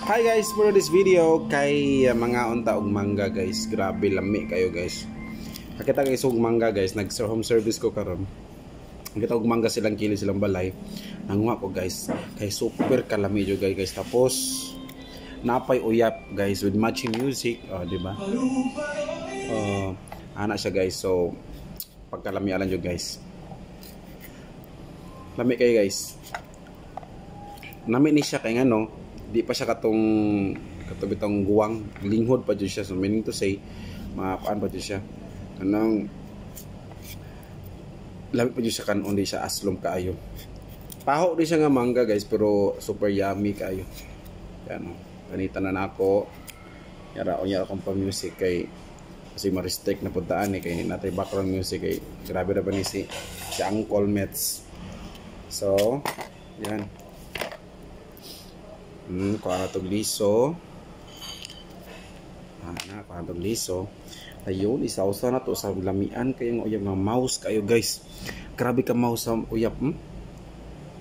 Hi guys, for this video kay mga unta og mangga guys. Grabe lami kayo guys. Nakita guys og mangga guys, nag-home service ko karon. Nakita og mangga silang kili silang balay. Nanguha ko guys. Kay super kalami jo guys. Tapos napay uyap guys with matching music, di ba? Ana siya guys. So pagkalami alan jo guys. Lami kayo guys. Nami ni siya kay ngano. Di pa siya katong guwang, linghod pa dyan siya, so meaning to say makapaan pa dyan siya kanang lamig pa dyan siya, kanon di siya aslom kaayo, paho di siya nga mangga guys, pero super yummy kaayo. Yan, ganita na nako yara akong pa music kay kasi ma-restrict na puntaan kay natay background music kay grabe na ba ni si Uncle Mets. So yan, kuha na itong liso. Kuha na itong liso. Ayun, isausa na to sa lamian kayong uyab nga mouse kayo guys. Grabe ka mouse sa uyab.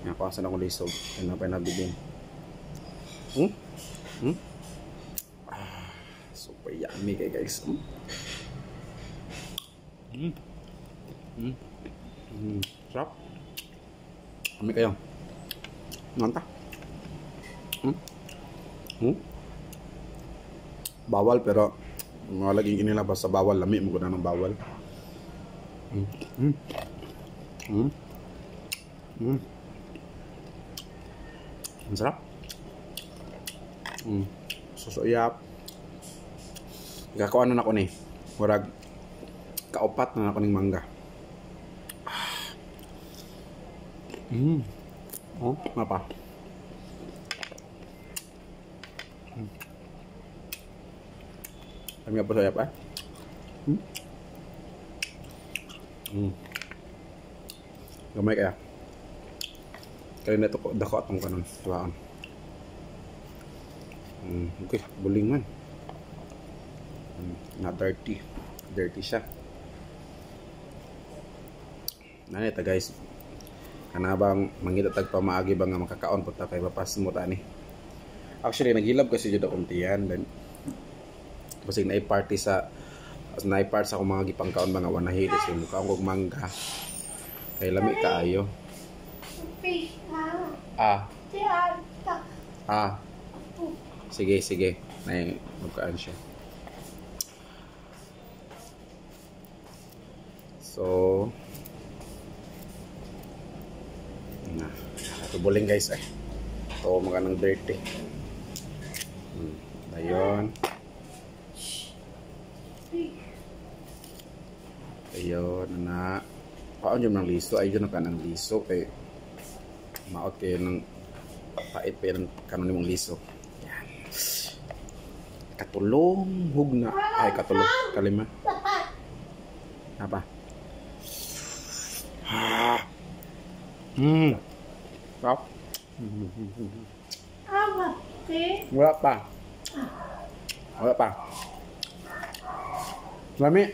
Kuha sa na akong liso. Yan na pa nabibin. Super yummy kayo guys. Sarap. Kami kayo. Nanta. Bawal pero malaging inilabas sa bawal, lami mo na ng bawal. Ang sarap. Susuyap. Gakakuan na ako ni murag kaupat na ako ning mangga. Apa? Kami apa saya apa? Gamay kaya. Kaya na ito dako atong kanon. Tuwaan. Okay, buling man. Not dirty. Dirty siya. Nana ito guys. Kanabang mangitatag pa maagi ba nga makakaon po ta kay papas mo ta ni. Actually naghilab kasi jud akong tiyan, then basig na party sa part sa akong mga gipangkaon mga wanahili sa mukha akong mangga kay lami kaayo. Sige nay magkaan siya. So ito buling guys ito mga nang dirty. Ayun. Ayun na. Paon yung ng liso. Ayun na ka ng liso. Kay maot kayo ng pait pa yung kanon mong liso. Yan. Katulong. Hugna. Ay katulong. Kalima. Apa? Stop. Wala pa. Wala pa. Lami.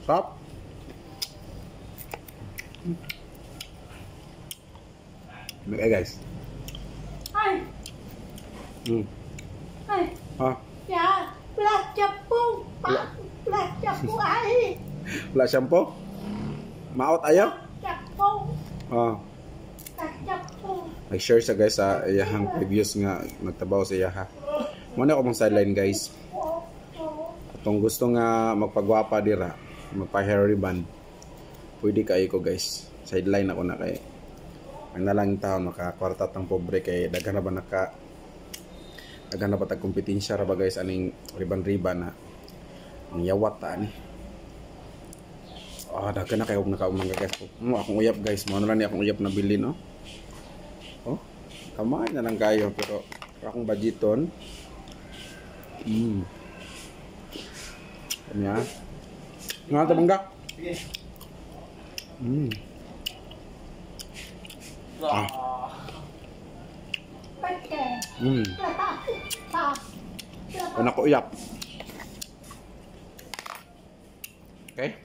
Stop. Okay guys. Ay. Ay. Ya, belas capung. Belas capung ay. Belas shampoo? Maot ayaw? Capung. Nag-share sa guys sa iyahang previous nga nagtabaw sa iyaha. Muna ako mong sideline guys. Kung gusto nga magpagwapa dira, magpa-hair ribbon, pwede kayo ko guys. Sideline ako na kay ang nalang taon makakwarta tang pobre kay daghan na ba daghan na ba tag kompetensya ra ba guys aning ribbon na ang yawat ta ni. Daghan na kayo nakaumang guys. Akong uyap guys, mo na lang ni akong uyap na bilin kamay na lang kayo pero akong budgeton. Kanya. Nga ito bangga? Sige. Anak ko uyap. Okay.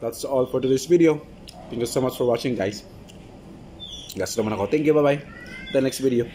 That's all for today's video. Thank you so much for watching, guys. Gas naman ako. Thank you, bye-bye. The next video.